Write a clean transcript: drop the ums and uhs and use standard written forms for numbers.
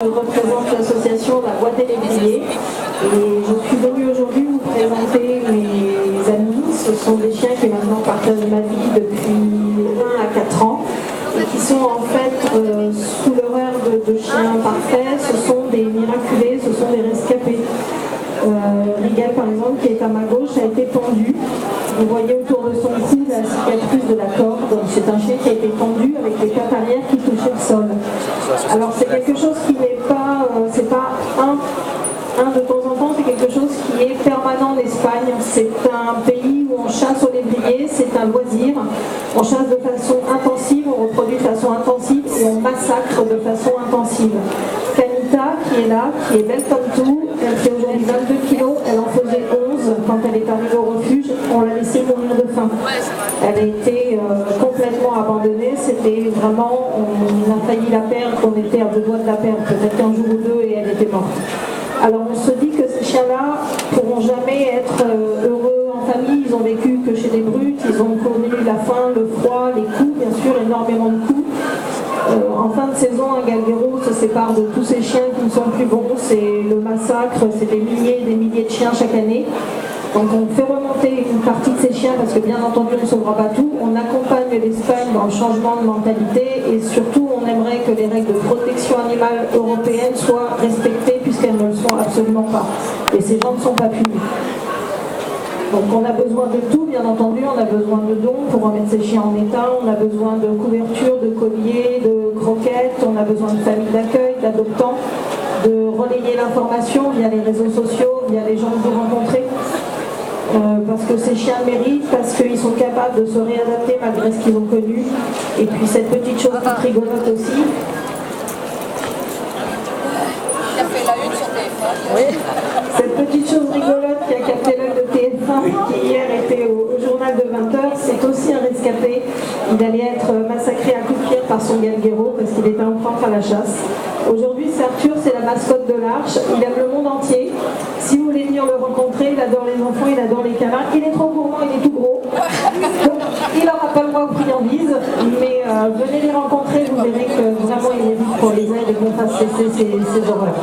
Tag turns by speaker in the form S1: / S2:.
S1: Je représente l'association La Voix des Lévriers et je suis venue aujourd'hui vous présenter mes amis. Ce sont des chiens qui maintenant partagent ma vie depuis 1 à 4 ans et qui sont en fait sous l'horaire de chiens parfaits. Ce sont des miraculés, ce sont des rescapés. Rigel par exemple, qui est à ma gauche, a été pendu. Vous voyez autour de son cou la cicatrice de la corde. C'est un chien qui a été pendu avec les pattes arrière qui touchaient le sol. Alors c'est quelque chose qui n'est pas, c'est pas un de temps en temps, c'est quelque chose qui est permanent en Espagne. C'est un pays où on chasse au lévrier, c'est un loisir. On chasse de façon intensive, on reproduit de façon intensive et on massacre de façon intensive. Kanita, qui est là, qui est belle comme tout, elle fait aujourd'hui 22 kilos, elle en faisait 11 quand elle est arrivée au refuge, on l'a laissée mourir de faim. Elle a été complètement abandonnée, c'était vraiment, on a failli la perdre, on était à 2 doigts de la perdre, peut-être un jour ou deux et elle était morte. Alors on se dit que ces chiens-là pourront jamais être heureux en famille, ils ont vécu que chez des brutes, ils ont connu la faim, le froid, les coups, bien sûr, énormément de coups. En fin de saison, un galguero se sépare de tous ces chiens qui ne sont plus bons, c'est le massacre, c'est des milliers et des milliers de chiens chaque année. Donc on fait remonter une partie de ces chiens parce que bien entendu on ne sauvera pas tout. On accompagne l'Espagne dans le changement de mentalité et surtout on aimerait que les règles de protection animale européennes soient respectées puisqu'elles ne le sont absolument pas. Et ces gens ne sont pas punis. Donc on a besoin de tout, bien entendu, on a besoin de dons pour remettre ces chiens en état, on a besoin de couverture, de colliers, de croquettes, on a besoin de familles d'accueil, d'adoptants, de relayer l'information via les réseaux sociaux, via les gens que vous rencontrez. Parce que ces chiens méritent, parce qu'ils sont capables de se réadapter malgré ce qu'ils ont connu. Et puis cette petite chose toute rigolote aussi.
S2: Il a fait la une sur TF1.
S1: Oui. Cette petite chose rigolote qui a capté l'œil de TF1, qui hier était au journal de 20h, c'est aussi un rescapé. Il allait être massacré à coups de pierre par son galguero parce qu'il était en propre à la chasse. Aujourd'hui, c'est Arthur, c'est la mascotte de l'Arche. Il aime le monde entier. Si vous voulez venir le rencontrer, il adore les enfants, il adore les câlins. Il est trop gourmand, il est tout gros. Donc, il n'aura pas le droit aux friandises. Mais venez les rencontrer, vous verrez que vraiment il est vite pour les aides et qu'on fasse cesser ces horreurs.